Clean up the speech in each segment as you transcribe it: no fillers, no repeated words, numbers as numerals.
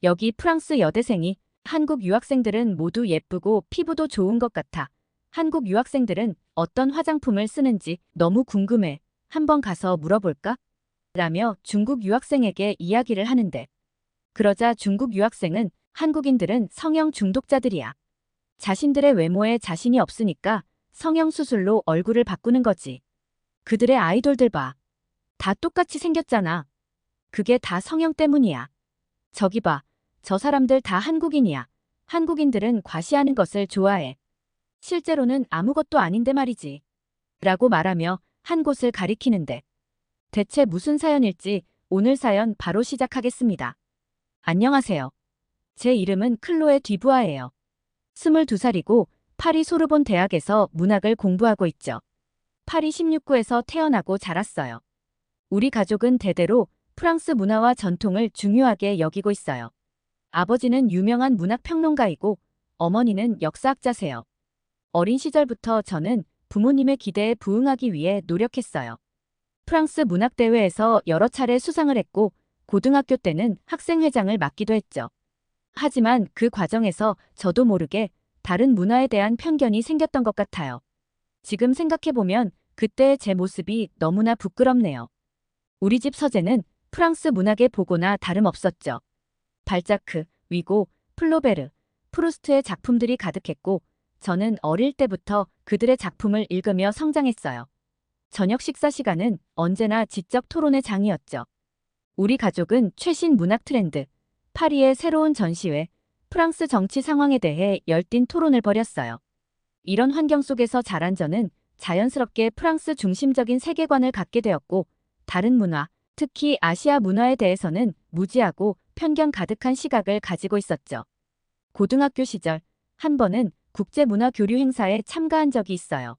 여기 프랑스 여대생이 한국 유학생들은 모두 예쁘고 피부도 좋은 것 같아. 한국 유학생들은 어떤 화장품을 쓰는지 너무 궁금해. 한번 가서 물어볼까? 라며 중국 유학생에게 이야기를 하는데 그러자 중국 유학생은 한국인들은 성형 중독자들이야. 자신들의 외모에 자신이 없으니까 성형 수술로 얼굴을 바꾸는 거지. 그들의 아이돌들 봐. 다 똑같이 생겼잖아. 그게 다 성형 때문이야. 저기 봐. 저 사람들 다 한국인이야. 한국인들은 과시하는 것을 좋아해. 실제로는 아무것도 아닌데 말이지. 라고 말하며 한 곳을 가리키는데 대체 무슨 사연일지 오늘 사연 바로 시작하겠습니다. 안녕하세요. 제 이름은 클로에 뒤부아예요. 22살이고 파리 소르본 대학에서 문학을 공부하고 있죠. 파리 16구에서 태어나고 자랐어요. 우리 가족은 대대로 프랑스 문화와 전통을 중요하게 여기고 있어요. 아버지는 유명한 문학평론가이고 어머니는 역사학자세요. 어린 시절부터 저는 부모님의 기대에 부응하기 위해 노력했어요. 프랑스 문학대회에서 여러 차례 수상을 했고 고등학교 때는 학생회장을 맡기도 했죠. 하지만 그 과정에서 저도 모르게 다른 문화에 대한 편견이 생겼던 것 같아요. 지금 생각해보면 그때의 제 모습이 너무나 부끄럽네요. 우리 집 서재는 프랑스 문학의 보고나 다름없었죠. 발자크, 위고, 플로베르, 프루스트의 작품들이 가득했고 저는 어릴 때부터 그들의 작품을 읽으며 성장했어요. 저녁 식사 시간은 언제나 지적 토론의 장이었죠. 우리 가족은 최신 문학 트렌드, 파리의 새로운 전시회, 프랑스 정치 상황에 대해 열띤 토론을 벌였어요. 이런 환경 속에서 자란 저는 자연스럽게 프랑스 중심적인 세계관을 갖게 되었고 다른 문화, 특히 아시아 문화에 대해서는 무지하고 편견 가득한 시각을 가지고 있었죠. 고등학교 시절 한 번은 국제문화교류 행사에 참가한 적이 있어요.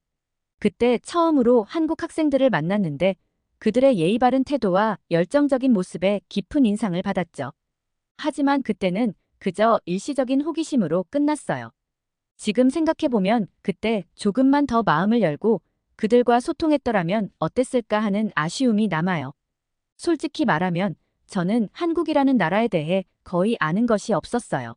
그때 처음으로 한국 학생들을 만났는데 그들의 예의 바른 태도와 열정적인 모습에 깊은 인상을 받았죠. 하지만 그때는 그저 일시적인 호기심으로 끝났어요. 지금 생각해보면 그때 조금만 더 마음을 열고 그들과 소통했더라면 어땠을까 하는 아쉬움이 남아요. 솔직히 말하면 저는 한국이라는 나라에 대해 거의 아는 것이 없었어요.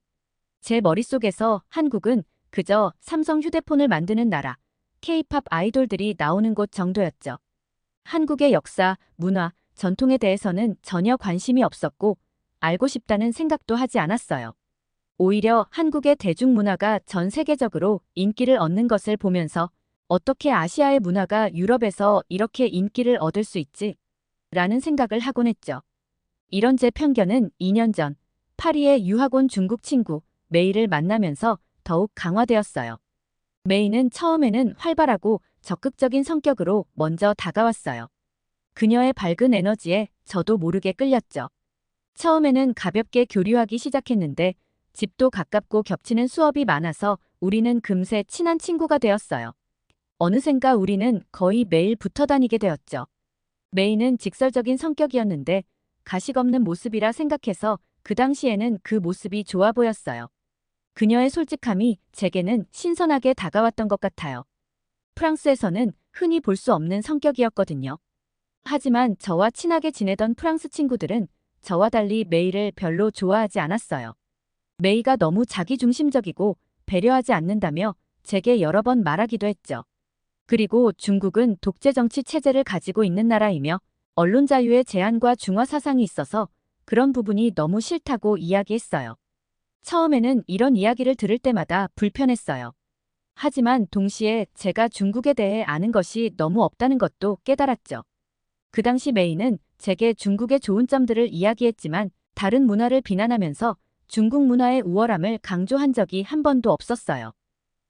제 머릿속에서 한국은 그저 삼성 휴대폰을 만드는 나라, K-팝 아이돌들이 나오는 곳 정도였죠. 한국의 역사, 문화, 전통에 대해서는 전혀 관심이 없었고 알고 싶다는 생각도 하지 않았어요. 오히려 한국의 대중문화가 전 세계적으로 인기를 얻는 것을 보면서 어떻게 아시아의 문화가 유럽에서 이렇게 인기를 얻을 수 있지? 라는 생각을 하곤 했죠. 이런 제 편견은 2년 전 파리의 유학 온 중국 친구 메이를 만나면서 더욱 강화되었어요. 메이는 처음에는 활발하고 적극적인 성격으로 먼저 다가왔어요. 그녀의 밝은 에너지에 저도 모르게 끌렸죠. 처음에는 가볍게 교류하기 시작했는데 집도 가깝고 겹치는 수업이 많아서 우리는 금세 친한 친구가 되었어요. 어느샌가 우리는 거의 매일 붙어 다니게 되었죠. 메이는 직설적인 성격이었는데 가식 없는 모습이라 생각해서 그 당시에는 그 모습이 좋아 보였어요. 그녀의 솔직함이 제게는 신선하게 다가왔던 것 같아요. 프랑스에서는 흔히 볼 수 없는 성격이었거든요. 하지만 저와 친하게 지내던 프랑스 친구들은 저와 달리 메이를 별로 좋아하지 않았어요. 메이가 너무 자기중심적이고 배려하지 않는다며 제게 여러 번 말하기도 했죠. 그리고 중국은 독재정치 체제를 가지고 있는 나라이며 언론 자유의 제한과 중화 사상이 있어서 그런 부분이 너무 싫다고 이야기했어요. 처음에는 이런 이야기를 들을 때마다 불편했어요. 하지만 동시에 제가 중국에 대해 아는 것이 너무 없다는 것도 깨달았죠. 그 당시 메이는 제게 중국의 좋은 점들을 이야기했지만 다른 문화를 비난하면서 중국 문화의 우월함을 강조한 적이 한 번도 없었어요.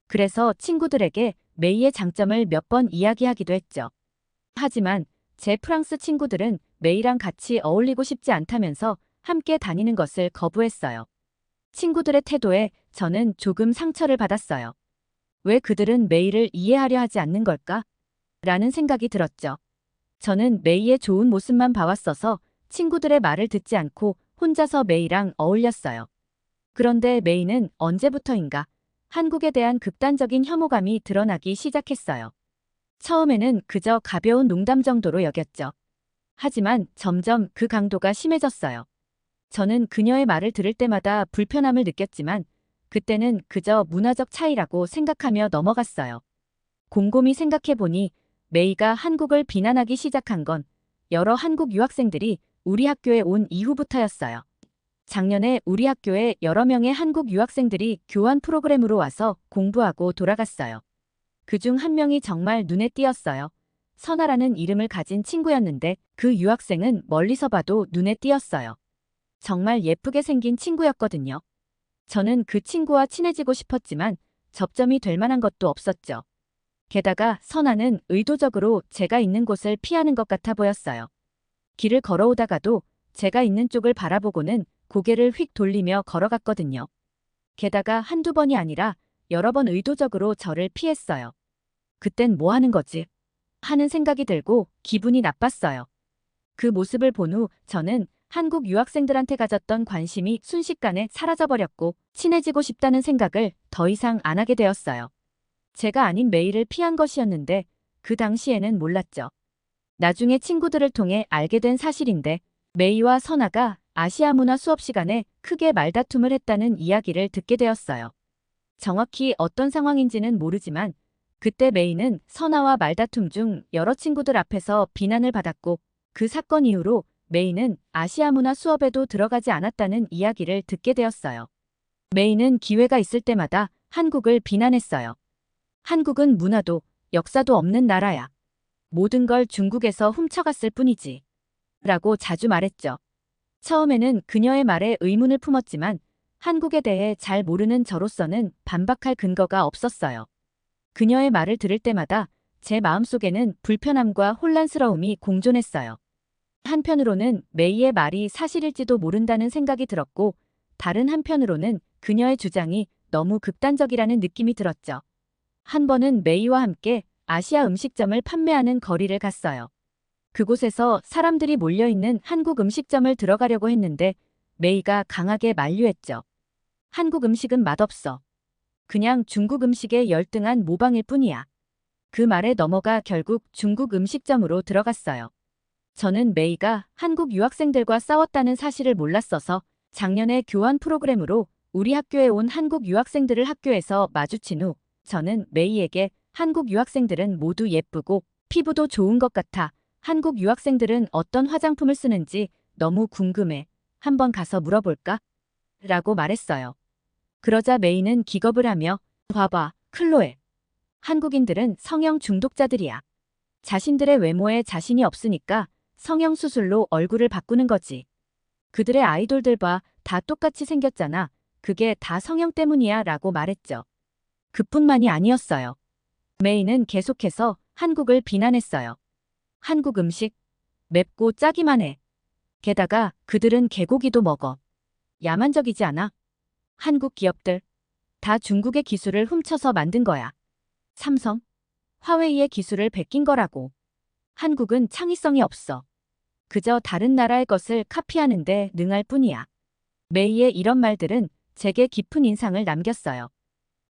그래서 친구들에게 메이의 장점을 몇 번 이야기하기도 했죠. 하지만 제 프랑스 친구들은 메이랑 같이 어울리고 싶지 않다면서 함께 다니는 것을 거부했어요. 친구들의 태도에 저는 조금 상처를 받았어요. 왜 그들은 메이를 이해하려 하지 않는 걸까? 라는 생각이 들었죠. 저는 메이의 좋은 모습만 봐왔어서 친구들의 말을 듣지 않고 혼자서 메이랑 어울렸어요. 그런데 메이는 언제부터인가 한국에 대한 극단적인 혐오감이 드러나기 시작했어요. 처음에는 그저 가벼운 농담 정도로 여겼죠. 하지만 점점 그 강도가 심해졌어요. 저는 그녀의 말을 들을 때마다 불편함을 느꼈지만 그때는 그저 문화적 차이라고 생각하며 넘어갔어요. 곰곰이 생각해보니 메이가 한국을 비난하기 시작한 건 여러 한국 유학생들이 우리 학교에 온 이후부터였어요. 작년에 우리 학교에 여러 명의 한국 유학생들이 교환 프로그램으로 와서 공부하고 돌아갔어요. 그중 한 명이 정말 눈에 띄었어요. 선아라는 이름을 가진 친구였는데 그 유학생은 멀리서 봐도 눈에 띄었어요. 정말 예쁘게 생긴 친구였거든요. 저는 그 친구와 친해지고 싶었지만 접점이 될 만한 것도 없었죠. 게다가 선아는 의도적으로 제가 있는 곳을 피하는 것 같아 보였어요. 길을 걸어오다가도 제가 있는 쪽을 바라보고는 고개를 휙 돌리며 걸어갔거든요. 게다가 한두 번이 아니라 여러 번 의도적으로 저를 피했어요. 그땐 뭐 하는 거지? 하는 생각이 들고 기분이 나빴어요. 그 모습을 본 후 저는 한국 유학생들한테 가졌던 관심이 순식간에 사라져버렸고 친해지고 싶다는 생각을 더 이상 안 하게 되었어요. 제가 아닌 메이를 피한 것이었는데 그 당시에는 몰랐죠. 나중에 친구들을 통해 알게 된 사실인데 메이와 선아가 아시아 문화 수업 시간에 크게 말다툼을 했다는 이야기를 듣게 되었어요. 정확히 어떤 상황인지는 모르지만 그때 메이는 선아와 말다툼 중 여러 친구들 앞에서 비난을 받았고 그 사건 이후로 메이는 아시아 문화 수업에도 들어가지 않았다는 이야기를 듣게 되었어요. 메이는 기회가 있을 때마다 한국을 비난했어요. 한국은 문화도 역사도 없는 나라야. 모든 걸 중국에서 훔쳐갔을 뿐이지. 라고 자주 말했죠. 처음에는 그녀의 말에 의문을 품었지만 한국에 대해 잘 모르는 저로서는 반박할 근거가 없었어요. 그녀의 말을 들을 때마다 제 마음속에는 불편함과 혼란스러움이 공존했어요. 한편으로는 메이의 말이 사실일지도 모른다는 생각이 들었고 다른 한편으로는 그녀의 주장이 너무 극단적이라는 느낌이 들었죠. 한 번은 메이와 함께 아시아 음식점을 판매하는 거리를 갔어요. 그곳에서 사람들이 몰려있는 한국 음식점을 들어가려고 했는데 메이가 강하게 만류했죠. 한국 음식은 맛없어. 그냥 중국 음식의 열등한 모방일 뿐이야. 그 말에 넘어가 결국 중국 음식점으로 들어갔어요. 저는 메이가 한국 유학생들과 싸웠다는 사실을 몰랐어서 작년에 교환 프로그램으로 우리 학교에 온 한국 유학생들을 학교에서 마주친 후 저는 메이에게 한국 유학생들은 모두 예쁘고 피부도 좋은 것 같아. 한국 유학생들은 어떤 화장품을 쓰는지 너무 궁금해. 한번 가서 물어볼까? 라고 말했어요. 그러자 메이는 기겁을 하며 봐봐, 클로에. 한국인들은 성형 중독자들이야. 자신들의 외모에 자신이 없으니까 성형 수술로 얼굴을 바꾸는 거지. 그들의 아이돌들 봐, 다 똑같이 생겼잖아. 그게 다 성형 때문이야 라고 말했죠. 그뿐만이 아니었어요. 메이는 계속해서 한국을 비난했어요. 한국 음식? 맵고 짜기만 해. 게다가 그들은 개고기도 먹어. 야만적이지 않아? 한국 기업들. 다 중국의 기술을 훔쳐서 만든 거야. 삼성, 화웨이의 기술을 베낀 거라고. 한국은 창의성이 없어. 그저 다른 나라의 것을 카피하는데 능할 뿐이야. 메이의 이런 말들은 제게 깊은 인상을 남겼어요.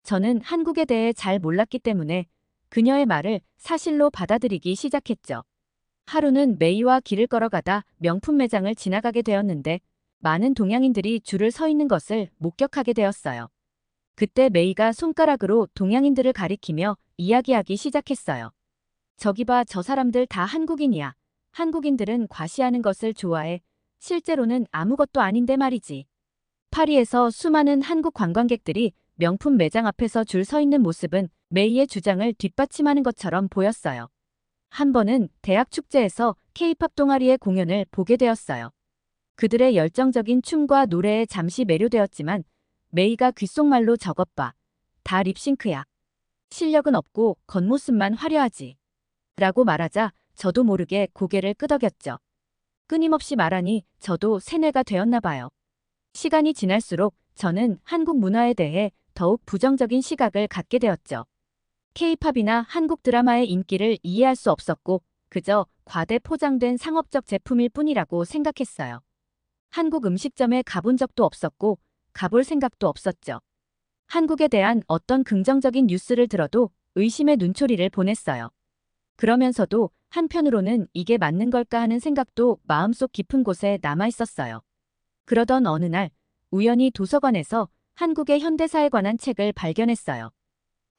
저는 한국에 대해 잘 몰랐기 때문에 그녀의 말을 사실로 받아들이기 시작했죠. 하루는 메이와 길을 걸어가다 명품 매장을 지나가게 되었는데 많은 동양인들이 줄을 서 있는 것을 목격하게 되었어요. 그때 메이가 손가락으로 동양인들을 가리키며 이야기하기 시작했어요. 저기 봐, 저 사람들 다 한국인이야. 한국인들은 과시하는 것을 좋아해. 실제로는 아무것도 아닌데 말이지. 파리에서 수많은 한국 관광객들이 명품 매장 앞에서 줄 서 있는 모습은 메이의 주장을 뒷받침하는 것처럼 보였어요. 한 번은 대학 축제에서 K-팝 동아리의 공연을 보게 되었어요. 그들의 열정적인 춤과 노래에 잠시 매료되었지만 메이가 귓속말로 저것 봐. 다 립싱크야. 실력은 없고 겉모습만 화려하지. 라고 말하자 저도 모르게 고개를 끄덕였죠. 끊임없이 말하니 저도 세뇌가 되었나 봐요. 시간이 지날수록 저는 한국 문화에 대해 더욱 부정적인 시각을 갖게 되었죠. K-팝이나 한국 드라마의 인기를 이해할 수 없었고 그저 과대 포장된 상업적 제품일 뿐이라고 생각했어요. 한국 음식점에 가본 적도 없었고 가볼 생각도 없었죠. 한국에 대한 어떤 긍정적인 뉴스를 들어도 의심의 눈초리를 보냈어요. 그러면서도 한편으로는 이게 맞는 걸까 하는 생각도 마음속 깊은 곳에 남아 있었어요. 그러던 어느 날 우연히 도서관에서 한국의 현대사에 관한 책을 발견했어요.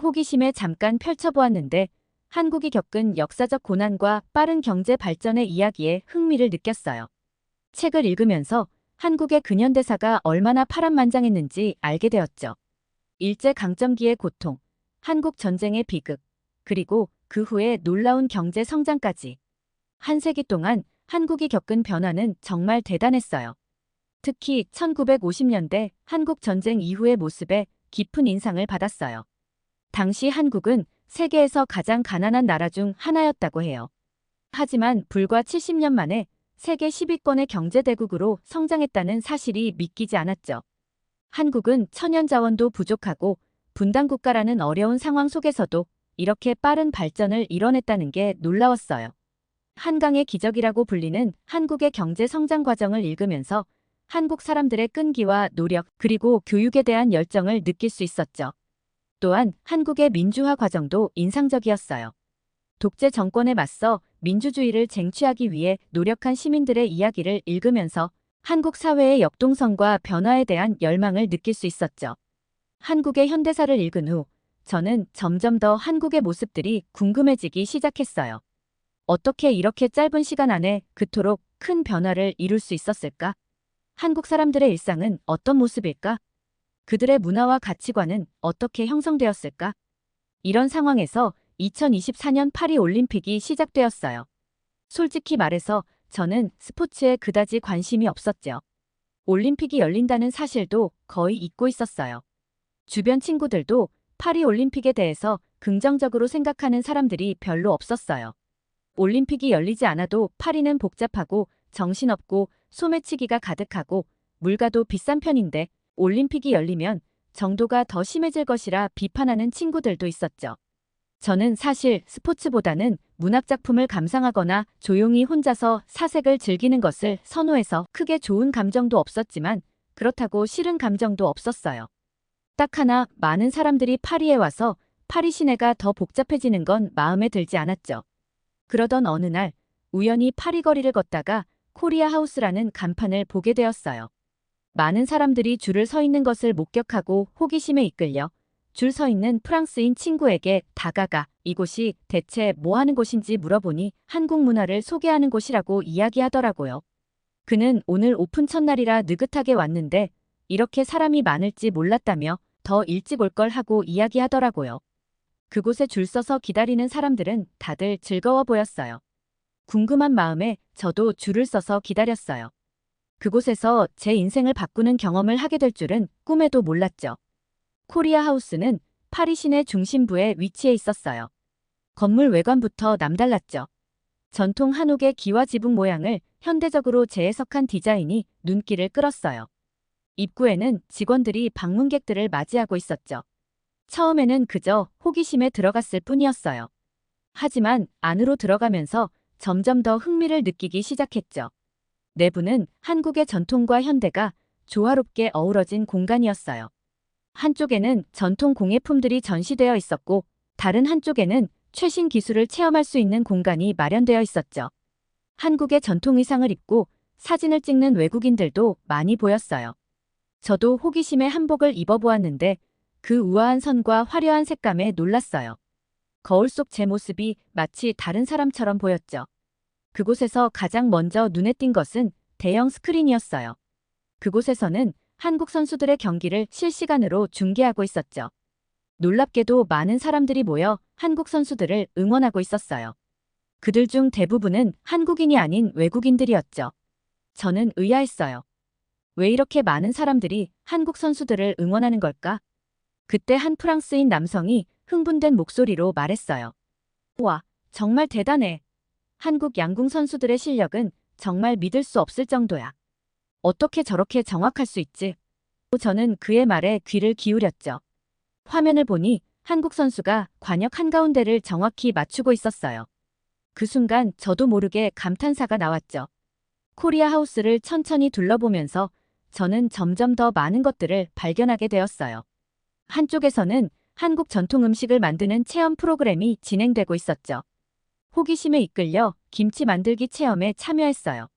호기심에 잠깐 펼쳐보았는데 한국이 겪은 역사적 고난과 빠른 경제 발전의 이야기에 흥미를 느꼈어요. 책을 읽으면서 한국의 근현대사가 얼마나 파란만장했는지 알게 되었죠. 일제강점기의 고통, 한국 전쟁의 비극, 그리고 그 후에 놀라운 경제 성장까지. 한 세기 동안 한국이 겪은 변화는 정말 대단했어요. 특히 1950년대 한국 전쟁 이후의 모습에 깊은 인상을 받았어요. 당시 한국은 세계에서 가장 가난한 나라 중 하나였다고 해요. 하지만 불과 70년 만에 세계 10위권의 경제대국으로 성장했다는 사실이 믿기지 않았죠. 한국은 천연자원도 부족하고 분단국가라는 어려운 상황 속에서도 이렇게 빠른 발전을 이뤄냈다는 게 놀라웠어요. 한강의 기적이라고 불리는 한국의 경제 성장 과정을 읽으면서 한국 사람들의 끈기와 노력 그리고 교육에 대한 열정을 느낄 수 있었죠. 또한 한국의 민주화 과정도 인상적이었어요. 독재 정권에 맞서 민주주의를 쟁취하기 위해 노력한 시민들의 이야기를 읽으면서 한국 사회의 역동성과 변화에 대한 열망을 느낄 수 있었죠. 한국의 현대사를 읽은 후 저는 점점 더 한국의 모습들이 궁금해지기 시작했어요. 어떻게 이렇게 짧은 시간 안에 그토록 큰 변화를 이룰 수 있었을까? 한국 사람들의 일상은 어떤 모습일까? 그들의 문화와 가치관은 어떻게 형성되었을까? 이런 상황에서 2024년 파리 올림픽이 시작되었어요. 솔직히 말해서 저는 스포츠에 그다지 관심이 없었죠. 올림픽이 열린다는 사실도 거의 잊고 있었어요. 주변 친구들도 파리 올림픽에 대해서 긍정적으로 생각하는 사람들이 별로 없었어요. 올림픽이 열리지 않아도 파리는 복잡하고 정신없고 소매치기가 가득하고 물가도 비싼 편인데 올림픽이 열리면 정도가 더 심해질 것이라 비판하는 친구들도 있었죠. 저는 사실 스포츠보다는 문학작품을 감상하거나 조용히 혼자서 사색을 즐기는 것을 선호해서 크게 좋은 감정도 없었지만 그렇다고 싫은 감정도 없었어요. 딱 하나, 많은 사람들이 파리에 와서 파리 시내가 더 복잡해지는 건 마음에 들지 않았죠. 그러던 어느 날 우연히 파리 거리를 걷다가 코리아 하우스라는 간판을 보게 되었어요. 많은 사람들이 줄을 서 있는 것을 목격하고 호기심에 이끌려 줄 서 있는 프랑스인 친구에게 다가가 이곳이 대체 뭐 하는 곳인지 물어보니 한국 문화를 소개하는 곳이라고 이야기하더라고요. 그는 오늘 오픈 첫날이라 느긋하게 왔는데 이렇게 사람이 많을지 몰랐다며 더 일찍 올 걸 하고 이야기하더라고요. 그곳에 줄 서서 기다리는 사람들은 다들 즐거워 보였어요. 궁금한 마음에 저도 줄을 서서 기다렸어요. 그곳에서 제 인생을 바꾸는 경험을 하게 될 줄은 꿈에도 몰랐죠. 코리아 하우스는 파리 시내 중심부에 위치해 있었어요. 건물 외관부터 남달랐죠. 전통 한옥의 기와 지붕 모양을 현대적으로 재해석한 디자인이 눈길을 끌었어요. 입구에는 직원들이 방문객들을 맞이하고 있었죠. 처음에는 그저 호기심에 들어갔을 뿐이었어요. 하지만 안으로 들어가면서 점점 더 흥미를 느끼기 시작했죠. 내부는 한국의 전통과 현대가 조화롭게 어우러진 공간이었어요. 한쪽에는 전통 공예품들이 전시되어 있었고 다른 한쪽에는 최신 기술을 체험할 수 있는 공간이 마련되어 있었죠. 한국의 전통 의상을 입고 사진을 찍는 외국인들도 많이 보였어요. 저도 호기심에 한복을 입어보았는데 그 우아한 선과 화려한 색감에 놀랐어요. 거울 속 제 모습이 마치 다른 사람처럼 보였죠. 그곳에서 가장 먼저 눈에 띈 것은 대형 스크린이었어요. 그곳에서는 한국 선수들의 경기를 실시간으로 중계하고 있었죠. 놀랍게도 많은 사람들이 모여 한국 선수들을 응원하고 있었어요. 그들 중 대부분은 한국인이 아닌 외국인들이었죠. 저는 의아했어요. 왜 이렇게 많은 사람들이 한국 선수들을 응원하는 걸까? 그때 한 프랑스인 남성이 흥분된 목소리로 말했어요. 와, 정말 대단해. 한국 양궁 선수들의 실력은 정말 믿을 수 없을 정도야. 어떻게 저렇게 정확할 수 있지? 저는 그의 말에 귀를 기울였죠. 화면을 보니 한국 선수가 관역 한가운데를 정확히 맞추고 있었어요. 그 순간 저도 모르게 감탄사가 나왔죠. 코리아 하우스를 천천히 둘러보면서 저는 점점 더 많은 것들을 발견하게 되었어요. 한쪽에서는 한국 전통 음식을 만드는 체험 프로그램이 진행되고 있었죠. 호기심에 이끌려 김치 만들기 체험에 참여했어요.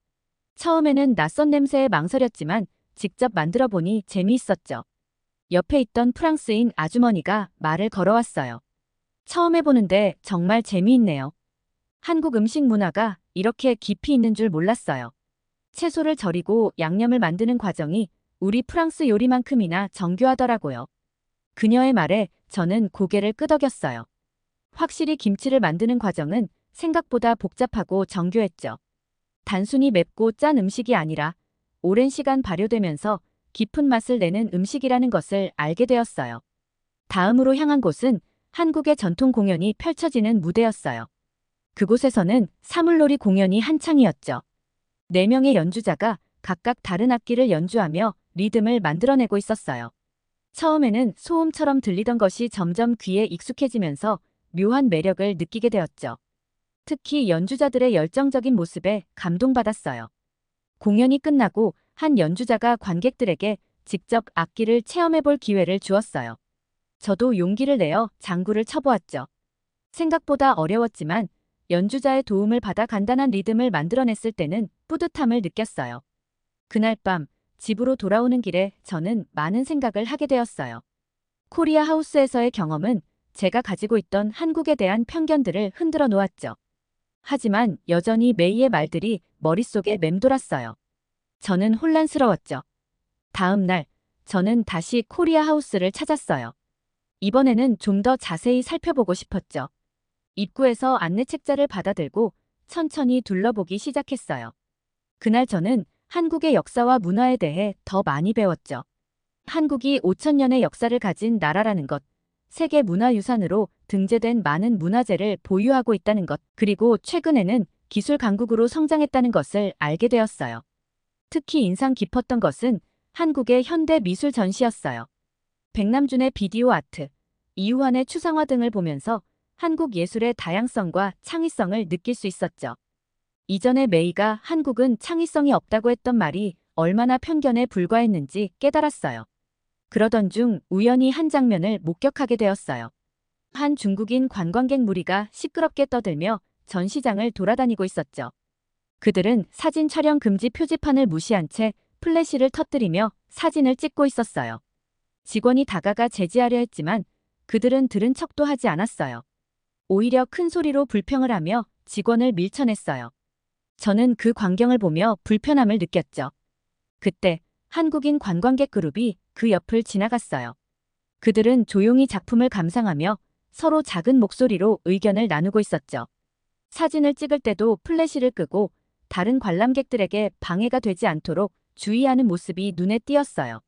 처음에는 낯선 냄새에 망설였지만 직접 만들어 보니 재미있었죠. 옆에 있던 프랑스인 아주머니가 말을 걸어왔어요. 처음 해보는데 정말 재미있네요. 한국 음식 문화가 이렇게 깊이 있는 줄 몰랐어요. 채소를 절이고 양념을 만드는 과정이 우리 프랑스 요리만큼이나 정교하더라고요. 그녀의 말에 저는 고개를 끄덕였어요. 확실히 김치를 만드는 과정은 생각보다 복잡하고 정교했죠. 단순히 맵고 짠 음식이 아니라 오랜 시간 발효되면서 깊은 맛을 내는 음식이라는 것을 알게 되었어요. 다음으로 향한 곳은 한국의 전통 공연이 펼쳐지는 무대였어요. 그곳에서는 사물놀이 공연이 한창이었죠. 4명의 연주자가 각각 다른 악기를 연주하며 리듬을 만들어내고 있었어요. 처음에는 소음처럼 들리던 것이 점점 귀에 익숙해지면서 묘한 매력을 느끼게 되었죠. 특히 연주자들의 열정적인 모습에 감동받았어요. 공연이 끝나고 한 연주자가 관객들에게 직접 악기를 체험해볼 기회를 주었어요. 저도 용기를 내어 장구를 쳐보았죠. 생각보다 어려웠지만 연주자의 도움을 받아 간단한 리듬을 만들어냈을 때는 뿌듯함을 느꼈어요. 그날 밤 집으로 돌아오는 길에 저는 많은 생각을 하게 되었어요. 코리아 하우스에서의 경험은 제가 가지고 있던 한국에 대한 편견들을 흔들어 놓았죠. 하지만 여전히 메이의 말들이 머릿속에 맴돌았어요. 저는 혼란스러웠죠. 다음 날 저는 다시 코리아 하우스를 찾았어요. 이번에는 좀 더 자세히 살펴보고 싶었죠. 입구에서 안내 책자를 받아들고 천천히 둘러보기 시작했어요. 그날 저는 한국의 역사와 문화에 대해 더 많이 배웠죠. 한국이 5,000년의 역사를 가진 나라라는 것, 세계 문화유산으로 등재된 많은 문화재를 보유하고 있다는 것, 그리고 최근에는 기술 강국으로 성장했다는 것을 알게 되었어요. 특히 인상 깊었던 것은 한국의 현대 미술 전시였어요. 백남준의 비디오 아트, 이우환의 추상화 등을 보면서 한국 예술의 다양성과 창의성을 느낄 수 있었죠. 이전에 메이가 한국은 창의성이 없다고 했던 말이 얼마나 편견에 불과했는지 깨달았어요. 그러던 중 우연히 한 장면을 목격하게 되었어요. 한 중국인 관광객 무리가 시끄럽게 떠들며 전시장을 돌아다니고 있었죠. 그들은 사진 촬영 금지 표지판을 무시한 채 플래시를 터뜨리며 사진을 찍고 있었어요. 직원이 다가가 제지하려 했지만 그들은 들은 척도 하지 않았어요. 오히려 큰 소리로 불평을 하며 직원을 밀쳐냈어요. 저는 그 광경을 보며 불편함을 느꼈죠. 그때 한국인 관광객 그룹이 그 옆을 지나갔어요. 그들은 조용히 작품을 감상하며 서로 작은 목소리로 의견을 나누고 있었죠. 사진을 찍을 때도 플래시를 끄고 다른 관람객들에게 방해가 되지 않도록 주의하는 모습이 눈에 띄었어요.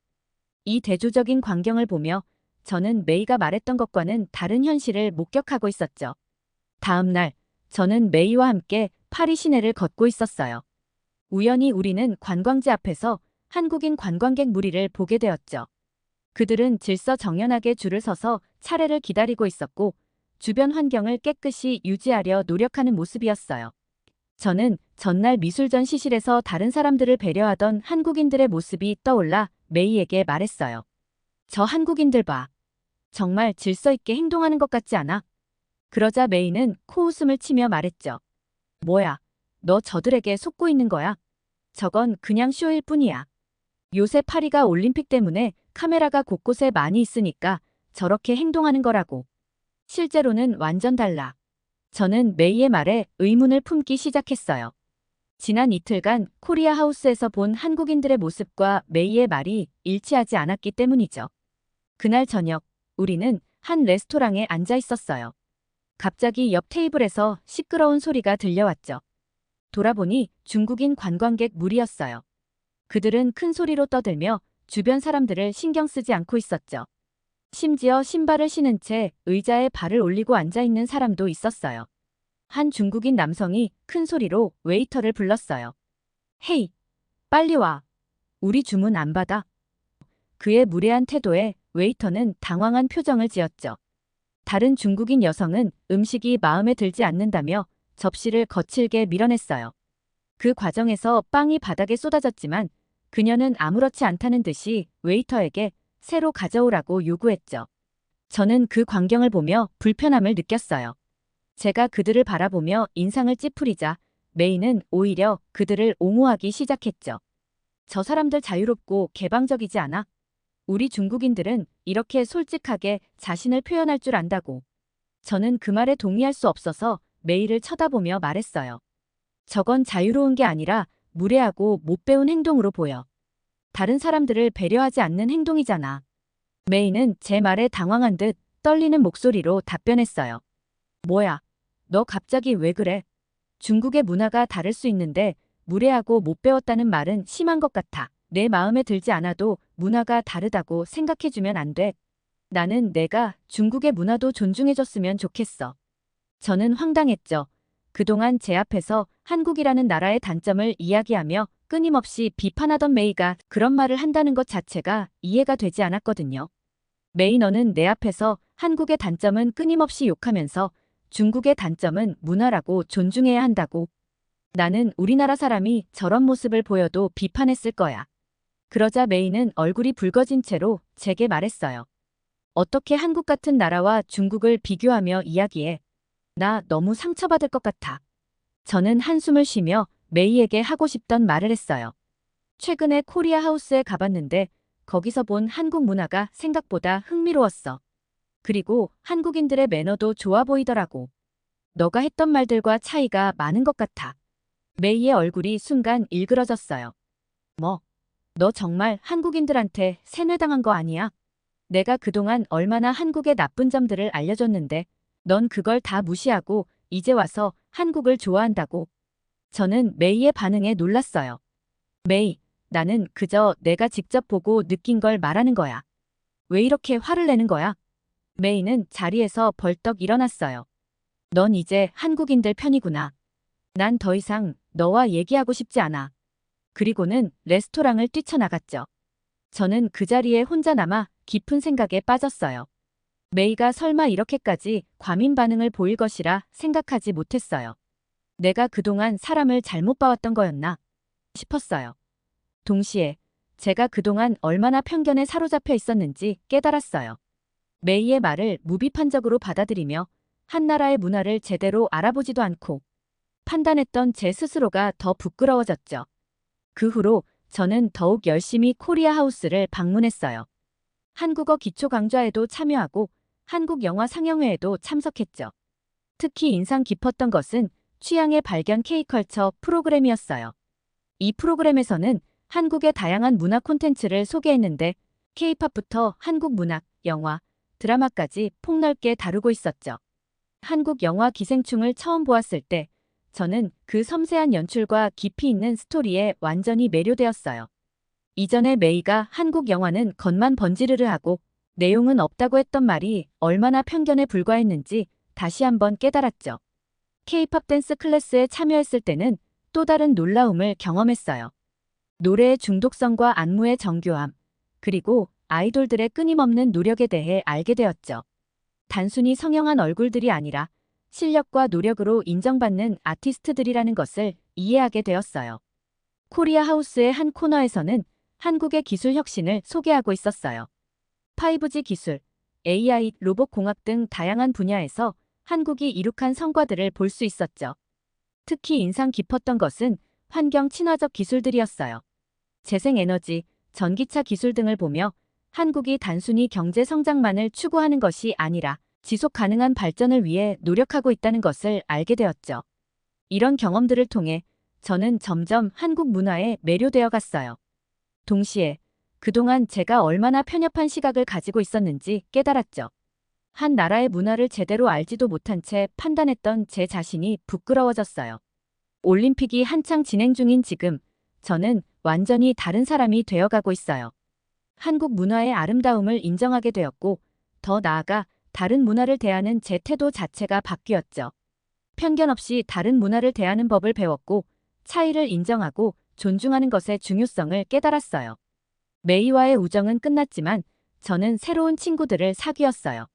이 대조적인 광경을 보며 저는 메이가 말했던 것과는 다른 현실을 목격하고 있었죠. 다음 날 저는 메이와 함께 파리 시내를 걷고 있었어요. 우연히 우리는 관광지 앞에서 한국인 관광객 무리를 보게 되었죠. 그들은 질서정연하게 줄을 서서 차례를 기다리고 있었고 주변 환경을 깨끗이 유지하려 노력하는 모습이었어요. 저는 전날 미술 전시실에서 다른 사람들을 배려하던 한국인들의 모습이 떠올라 메이에게 말했어요. 저 한국인들 봐. 정말 질서 있게 행동하는 것 같지 않아? 그러자 메이는 코웃음을 치며 말했죠. 뭐야, 너 저들에게 속고 있는 거야? 저건 그냥 쇼일 뿐이야. 요새 파리가 올림픽 때문에 카메라가 곳곳에 많이 있으니까 저렇게 행동하는 거라고. 실제로는 완전 달라. 저는 메이의 말에 의문을 품기 시작했어요. 지난 이틀간 코리아 하우스에서 본 한국인들의 모습과 메이의 말이 일치하지 않았기 때문이죠. 그날 저녁, 우리는 한 레스토랑에 앉아 있었어요. 갑자기 옆 테이블에서 시끄러운 소리가 들려왔죠. 돌아보니 중국인 관광객 무리였어요. 그들은 큰 소리로 떠들며 주변 사람들을 신경 쓰지 않고 있었죠. 심지어 신발을 신은 채 의자에 발을 올리고 앉아 있는 사람도 있었어요. 한 중국인 남성이 큰 소리로 웨이터를 불렀어요. 헤이, 빨리 와. 우리 주문 안 받아. 그의 무례한 태도에 웨이터는 당황한 표정을 지었죠. 다른 중국인 여성은 음식이 마음에 들지 않는다며 접시를 거칠게 밀어냈어요. 그 과정에서 빵이 바닥에 쏟아졌지만 그녀는 아무렇지 않다는 듯이 웨이터에게 새로 가져오라고 요구했죠. 저는 그 광경을 보며 불편함을 느꼈어요. 제가 그들을 바라보며 인상을 찌푸리자 메이는 오히려 그들을 옹호하기 시작했죠. 저 사람들 자유롭고 개방적이지 않아? 우리 중국인들은 이렇게 솔직하게 자신을 표현할 줄 안다고. 저는 그 말에 동의할 수 없어서 메이를 쳐다보며 말했어요. 저건 자유로운 게 아니라 무례하고 못 배운 행동으로 보여. 다른 사람들을 배려하지 않는 행동이잖아. 메이는 제 말에 당황한 듯 떨리는 목소리로 답변했어요. 뭐야? 너 갑자기 왜 그래? 중국의 문화가 다를 수 있는데 무례하고 못 배웠다는 말은 심한 것 같아. 내 마음에 들지 않아도 문화가 다르다고 생각해주면 안 돼. 나는 내가 중국의 문화도 존중해줬으면 좋겠어. 저는 황당했죠. 그동안 제 앞에서 한국이라는 나라의 단점을 이야기하며 끊임없이 비판하던 메이가 그런 말을 한다는 것 자체가 이해가 되지 않았거든요. 메이, 너는 내 앞에서 한국의 단점은 끊임없이 욕하면서 중국의 단점은 문화라고 존중해야 한다고. 나는 우리나라 사람이 저런 모습을 보여도 비판했을 거야. 그러자 메이는 얼굴이 붉어진 채로 제게 말했어요. 어떻게 한국 같은 나라와 중국을 비교하며 이야기해? 나 너무 상처받을 것 같아. 저는 한숨을 쉬며 메이에게 하고 싶던 말을 했어요. 최근에 코리아 하우스에 가봤는데 거기서 본 한국 문화가 생각보다 흥미로웠어. 그리고 한국인들의 매너도 좋아 보이더라고. 너가 했던 말들과 차이가 많은 것 같아. 메이의 얼굴이 순간 일그러졌어요. 뭐? 너 정말 한국인들한테 세뇌당한 거 아니야? 내가 그동안 얼마나 한국의 나쁜 점들을 알려줬는데 넌 그걸 다 무시하고 이제 와서 한국을 좋아한다고. 저는 메이의 반응에 놀랐어요. 메이, 나는 그저 내가 직접 보고 느낀 걸 말하는 거야. 왜 이렇게 화를 내는 거야? 메이는 자리에서 벌떡 일어났어요. 넌 이제 한국인들 편이구나. 난 더 이상 너와 얘기하고 싶지 않아. 그리고는 레스토랑을 뛰쳐나갔죠. 저는 그 자리에 혼자 남아 깊은 생각에 빠졌어요. 메이가 설마 이렇게까지 과민 반응을 보일 것이라 생각하지 못했어요. 내가 그동안 사람을 잘못 봐왔던 거였나 싶었어요. 동시에 제가 그동안 얼마나 편견에 사로잡혀 있었는지 깨달았어요. 메이의 말을 무비판적으로 받아들이며 한 나라의 문화를 제대로 알아보지도 않고 판단했던 제 스스로가 더 부끄러워졌죠. 그 후로 저는 더욱 열심히 코리아 하우스를 방문했어요. 한국어 기초 강좌에도 참여하고 한국 영화 상영회에도 참석했죠. 특히 인상 깊었던 것은 취향의 발견 K컬처 프로그램이었어요. 이 프로그램에서는 한국의 다양한 문화 콘텐츠를 소개했는데 K-팝부터 한국 문학, 영화, 드라마까지 폭넓게 다루고 있었죠. 한국 영화 기생충을 처음 보았을 때 저는 그 섬세한 연출과 깊이 있는 스토리에 완전히 매료되었어요. 이전에 메이가 한국 영화는 겉만 번지르르하고 내용은 없다고 했던 말이 얼마나 편견에 불과했는지 다시 한번 깨달았죠. K-팝 댄스 클래스에 참여했을 때는 또 다른 놀라움을 경험했어요. 노래의 중독성과 안무의 정교함, 그리고 아이돌들의 끊임없는 노력에 대해 알게 되었죠. 단순히 성형한 얼굴들이 아니라 실력과 노력으로 인정받는 아티스트들이라는 것을 이해하게 되었어요. 코리아 하우스의 한 코너에서는 한국의 기술 혁신을 소개하고 있었어요. 5G 기술, AI, 로봇공학 등 다양한 분야에서 한국이 이룩한 성과들을 볼 수 있었죠. 특히 인상 깊었던 것은 환경 친화적 기술들이었어요. 재생에너지, 전기차 기술 등을 보며 한국이 단순히 경제 성장만을 추구하는 것이 아니라 지속 가능한 발전을 위해 노력하고 있다는 것을 알게 되었죠. 이런 경험들을 통해 저는 점점 한국 문화에 매료되어 갔어요. 동시에 그동안 제가 얼마나 편협한 시각을 가지고 있었는지 깨달았죠. 한 나라의 문화를 제대로 알지도 못한 채 판단했던 제 자신이 부끄러워졌어요. 올림픽이 한창 진행 중인 지금 저는 완전히 다른 사람이 되어가고 있어요. 한국 문화의 아름다움을 인정하게 되었고 더 나아가 다른 문화를 대하는 제 태도 자체가 바뀌었죠. 편견 없이 다른 문화를 대하는 법을 배웠고 차이를 인정하고 존중하는 것의 중요성을 깨달았어요. 메이와의 우정은 끝났지만 저는 새로운 친구들을 사귀었어요.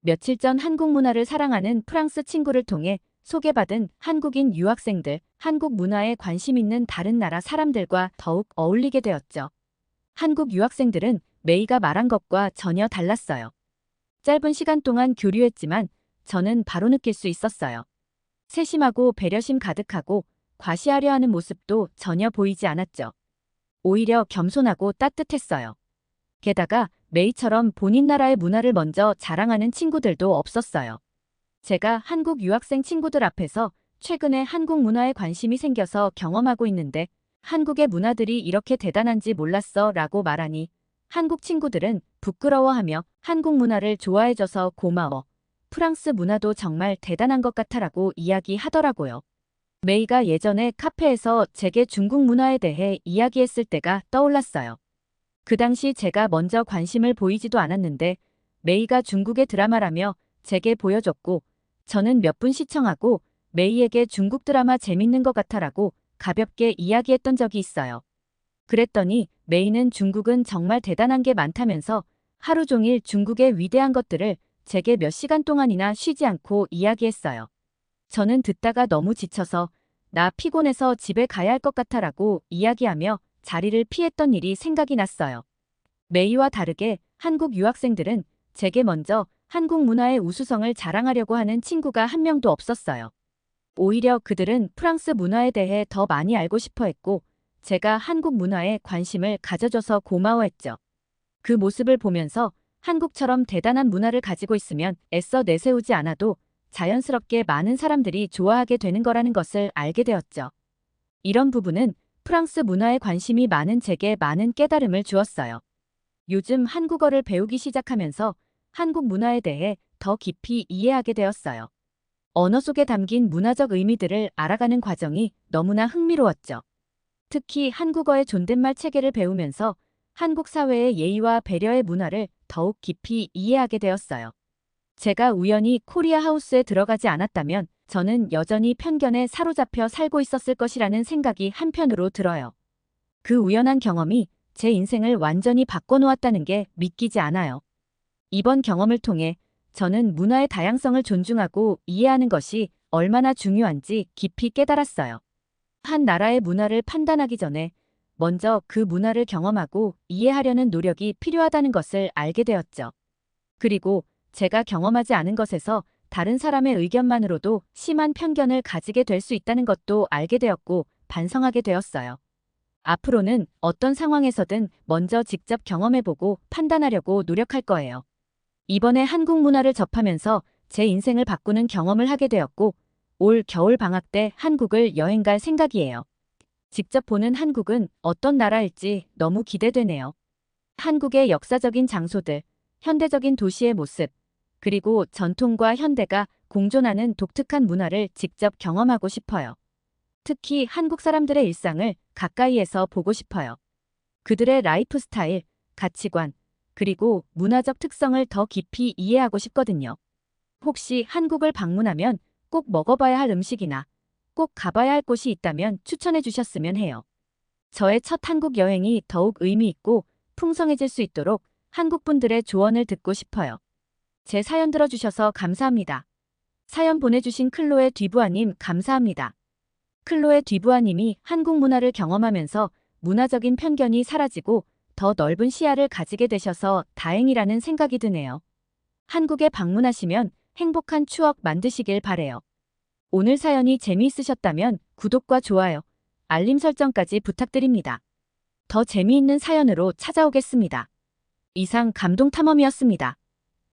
며칠 전 한국 문화를 사랑하는 프랑스 친구를 통해 소개받은 한국인 유학생들, 한국 문화에 관심 있는 다른 나라 사람들과 더욱 어울리게 되었죠. 한국 유학생들은 메이가 말한 것과 전혀 달랐어요. 짧은 시간 동안 교류했지만 저는 바로 느낄 수 있었어요. 세심하고 배려심 가득하고 과시하려 하는 모습도 전혀 보이지 않았죠. 오히려 겸손하고 따뜻했어요. 게다가 메이처럼 본인 나라의 문화를 먼저 자랑하는 친구들도 없었어요. 제가 한국 유학생 친구들 앞에서 최근에 한국 문화에 관심이 생겨서 경험하고 있는데 한국의 문화들이 이렇게 대단한지 몰랐어 라고 말하니 한국 친구들은 부끄러워하며 한국 문화를 좋아해줘서 고마워. 프랑스 문화도 정말 대단한 것 같아라고 이야기하더라고요. 메이가 예전에 카페에서 제게 중국 문화에 대해 이야기했을 때가 떠올랐어요. 그 당시 제가 먼저 관심을 보이지도 않았는데 메이가 중국의 드라마라며 제게 보여줬고 저는 몇 분 시청하고 메이에게 중국 드라마 재밌는 것 같아라고 가볍게 이야기했던 적이 있어요. 그랬더니 메이는 중국은 정말 대단한 게 많다면서 하루 종일 중국의 위대한 것들을 제게 몇 시간 동안이나 쉬지 않고 이야기했어요. 저는 듣다가 너무 지쳐서 나 피곤해서 집에 가야 할 것 같아라고 이야기하며 자리를 피했던 일이 생각이 났어요. 메이와 다르게 한국 유학생들은 제게 먼저 한국 문화의 우수성을 자랑하려고 하는 친구가 한 명도 없었어요. 오히려 그들은 프랑스 문화에 대해 더 많이 알고 싶어 했고 제가 한국 문화에 관심을 가져줘서 고마워했죠. 그 모습을 보면서 한국처럼 대단한 문화를 가지고 있으면 애써 내세우지 않아도 자연스럽게 많은 사람들이 좋아하게 되는 거라는 것을 알게 되었죠. 이런 부분은 프랑스 문화에 관심이 많은 제게 많은 깨달음을 주었어요. 요즘 한국어를 배우기 시작하면서 한국 문화에 대해 더 깊이 이해하게 되었어요. 언어 속에 담긴 문화적 의미들을 알아가는 과정이 너무나 흥미로웠죠. 특히 한국어의 존댓말 체계를 배우면서 한국 사회의 예의와 배려의 문화를 더욱 깊이 이해하게 되었어요. 제가 우연히 코리아 하우스에 들어가지 않았다면 저는 여전히 편견에 사로잡혀 살고 있었을 것이라는 생각이 한편으로 들어요. 그 우연한 경험이 제 인생을 완전히 바꿔놓았다는 게 믿기지 않아요. 이번 경험을 통해 저는 문화의 다양성을 존중하고 이해하는 것이 얼마나 중요한지 깊이 깨달았어요. 한 나라의 문화를 판단하기 전에 먼저 그 문화를 경험하고 이해하려는 노력이 필요하다는 것을 알게 되었죠. 그리고 제가 경험하지 않은 것에서 다른 사람의 의견만으로도 심한 편견을 가지게 될 수 있다는 것도 알게 되었고 반성하게 되었어요. 앞으로는 어떤 상황에서든 먼저 직접 경험해보고 판단하려고 노력할 거예요. 이번에 한국 문화를 접하면서 제 인생을 바꾸는 경험을 하게 되었고 올 겨울 방학 때 한국을 여행 갈 생각이에요. 직접 보는 한국은 어떤 나라일지 너무 기대되네요. 한국의 역사적인 장소들, 현대적인 도시의 모습, 그리고 전통과 현대가 공존하는 독특한 문화를 직접 경험하고 싶어요. 특히 한국 사람들의 일상을 가까이에서 보고 싶어요. 그들의 라이프 스타일, 가치관, 그리고 문화적 특성을 더 깊이 이해하고 싶거든요. 혹시 한국을 방문하면 꼭 먹어봐야 할 음식이나 꼭 가봐야 할 곳이 있다면 추천해 주셨으면 해요. 저의 첫 한국 여행이 더욱 의미 있고 풍성해질 수 있도록 한국 분들의 조언을 듣고 싶어요. 제 사연 들어주셔서 감사합니다. 사연 보내주신 클로에 뒤부아님 감사합니다. 클로에 뒤부아님이 한국 문화를 경험하면서 문화적인 편견이 사라지고 더 넓은 시야를 가지게 되셔서 다행이라는 생각이 드네요. 한국에 방문하시면 행복한 추억 만드시길 바래요. 오늘 사연이 재미있으셨다면 구독과 좋아요, 알림 설정까지 부탁드립니다. 더 재미있는 사연으로 찾아오겠습니다. 이상 감동탐험이었습니다.